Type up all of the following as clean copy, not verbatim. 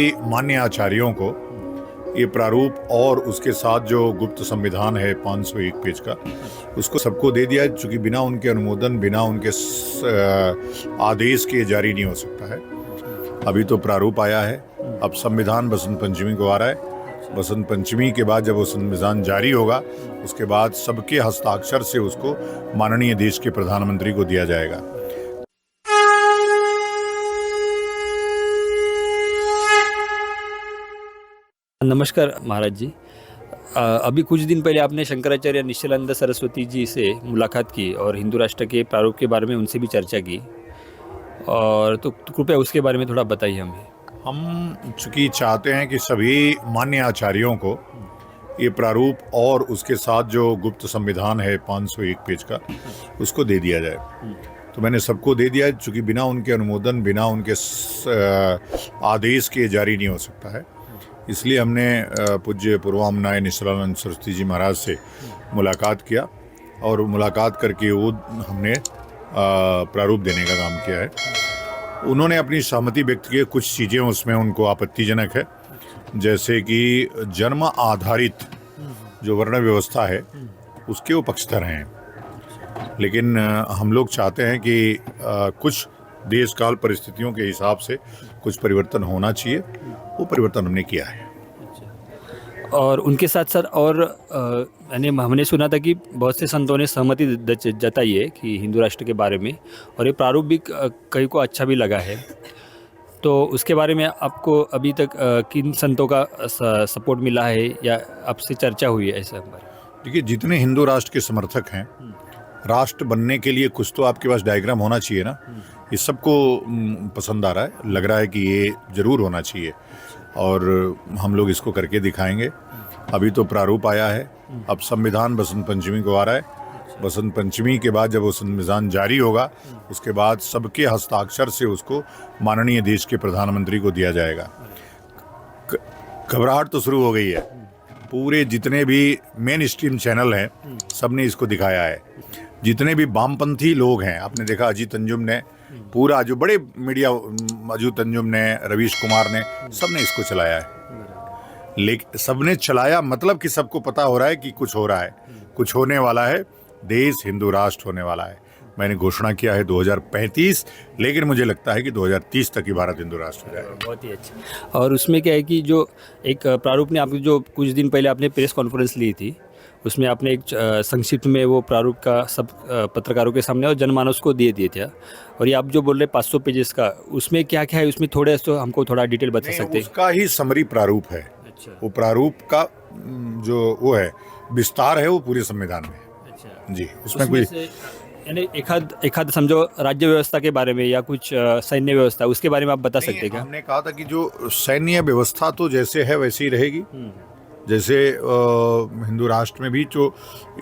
मान्य आचार्यों को ये प्रारूप और उसके साथ जो गुप्त संविधान है 501 पेज का, उसको सबको दे दिया है, चूँकि बिना उनके अनुमोदन, बिना उनके आदेश के जारी नहीं हो सकता है। अभी तो प्रारूप आया है, अब संविधान बसंत पंचमी को आ रहा है। बसंत पंचमी के बाद जब वो संविधान जारी होगा, उसके बाद सबके हस्ताक्षर से उसको माननीय देश के प्रधानमंत्री को दिया जाएगा। नमस्कार महाराज जी। अभी कुछ दिन पहले आपने शंकराचार्य निश्चलानंद सरस्वती जी से मुलाकात की और हिंदू राष्ट्र के प्रारूप के बारे में उनसे भी चर्चा की, और तो कृपया उसके बारे में थोड़ा बताइए हमें। हम चूँकि चाहते हैं कि सभी मान्य आचार्यों को ये प्रारूप और उसके साथ जो गुप्त संविधान है 501 पेज का, उसको दे दिया जाए। तो मैंने सबको दे दिया, चूँकि बिना उनके अनुमोदन, बिना उनके आदेश के जारी नहीं हो सकता है। इसलिए हमने पूज्य पूर्वामनाय निश्चलानंद सरस्वती जी महाराज से मुलाकात किया, और मुलाकात करके वो हमने प्रारूप देने का काम किया है। उन्होंने अपनी सहमति व्यक्त की। कुछ चीज़ें उसमें उनको आपत्तिजनक है, जैसे कि जन्म आधारित जो वर्ण व्यवस्था है उसके वो पक्षधर हैं, लेकिन हम लोग चाहते हैं कि कुछ देश काल परिस्थितियों के हिसाब से कुछ परिवर्तन होना चाहिए। वो परिवर्तन हमने किया है। और उनके साथ साथ और यानी हमने सुना था कि बहुत से संतों ने सहमति जताई है कि हिंदू राष्ट्र के बारे में, और ये प्रारूप भी कई को अच्छा भी लगा है। तो उसके बारे में आपको अभी तक किन संतों का सपोर्ट मिला है या आपसे चर्चा हुई है ऐसा? देखिए, जितने हिंदू राष्ट्र के समर्थक हैं, राष्ट्र बनने के लिए कुछ तो आपके पास डायग्राम होना चाहिए ना। ये सबको पसंद आ रहा है, लग रहा है कि ये ज़रूर होना चाहिए, और हम लोग इसको करके दिखाएंगे। अभी तो प्रारूप आया है, अब संविधान बसंत पंचमी को आ रहा है। बसंत पंचमी के बाद जब वो संविधान जारी होगा, उसके बाद सबके हस्ताक्षर से उसको माननीय देश के प्रधानमंत्री को दिया जाएगा। घबराहट तो शुरू हो गई है, पूरे जितने भी मेन स्ट्रीम चैनल हैं सबने इसको दिखाया है। जितने भी वामपंथी लोग हैं, आपने देखा अजीत अंजुम ने, पूरा जो बड़े मीडिया, अजीत अंजुम ने, रवीश कुमार ने, सबने इसको चलाया है। लेकिन सबने चलाया मतलब कि सबको पता हो रहा है कि कुछ हो रहा है, कुछ होने वाला है, देश हिंदू राष्ट्र होने वाला है। मैंने घोषणा किया है 2035, लेकिन मुझे लगता है कि 2030 तक ही भारत हिंदू राष्ट्र हो जाएगा। बहुत ही अच्छा। और उसमें क्या है कि जो एक प्रारूप ने आपको, जो कुछ दिन पहले आपने प्रेस कॉन्फ्रेंस ली थी, उसमें आपने एक संक्षिप्त में वो प्रारूप का सब पत्रकारों के सामने और जनमानस को दे दिए थे। और ये आप जो बोल रहे 500 पेजेस का, उसमें क्या क्या है, उसमें थोड़े तो हमको थोड़ा डिटेल बता सकते हैं? उसका ही समरी प्रारूप है। अच्छा। वो प्रारूप का जो वो है विस्तार है, वो पूरे संविधान में। अच्छा जी। उसमें कोई यानी एक समझो राज्य व्यवस्था के बारे में या कुछ सैन्य व्यवस्था, उसके बारे में आप बता सकते हैं क्या? हमने कहा था कि जो सैन्य व्यवस्था तो जैसे है वैसे ही रहेगी। जैसे हिंदू राष्ट्र में भी जो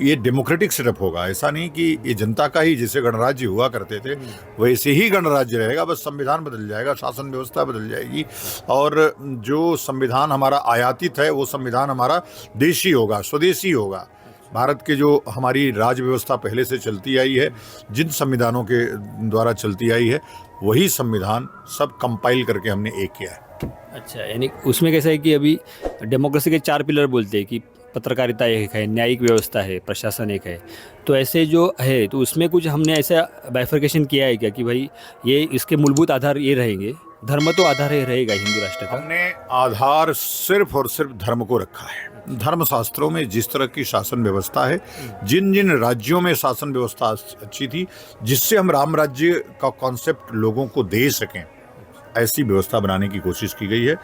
ये डेमोक्रेटिक सेटअप होगा, ऐसा नहीं कि ये जनता का ही जैसे गणराज्य हुआ करते थे वैसे ही गणराज्य रहेगा। बस संविधान बदल जाएगा, शासन व्यवस्था बदल जाएगी, और जो संविधान हमारा आयातित है वो संविधान हमारा देशी होगा, स्वदेशी होगा। भारत के जो हमारी राज्य व्यवस्था पहले से चलती आई है, जिन संविधानों के द्वारा चलती आई है, वही संविधान सब कंपाइल करके हमने एक किया है। अच्छा, यानी उसमें कैसा है कि अभी डेमोक्रेसी के 4 पिलर बोलते हैं कि पत्रकारिता एक है, न्यायिक व्यवस्था है, प्रशासन एक है। तो ऐसे जो है, तो उसमें कुछ हमने ऐसा बाइफर्केशन किया है क्या कि भाई ये इसके मूलभूत आधार ये रहेंगे, धर्म तो आधार ही रहेगा हिंदू राष्ट्र का? हमने आधार सिर्फ और सिर्फ धर्म को रखा है। धर्म शास्त्रों में जिस तरह की शासन व्यवस्था है, जिन जिन राज्यों में शासन व्यवस्था अच्छी थी, जिससे हम राम राज्य का कॉन्सेप्ट लोगों को दे सकें, ऐसी व्यवस्था बनाने की कोशिश की गई है।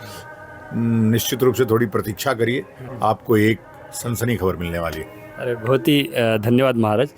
निश्चित रूप से थोड़ी प्रतीक्षा करिए, आपको एक सनसनी खबर मिलने वाली है। अरे बहुत ही धन्यवाद महाराज।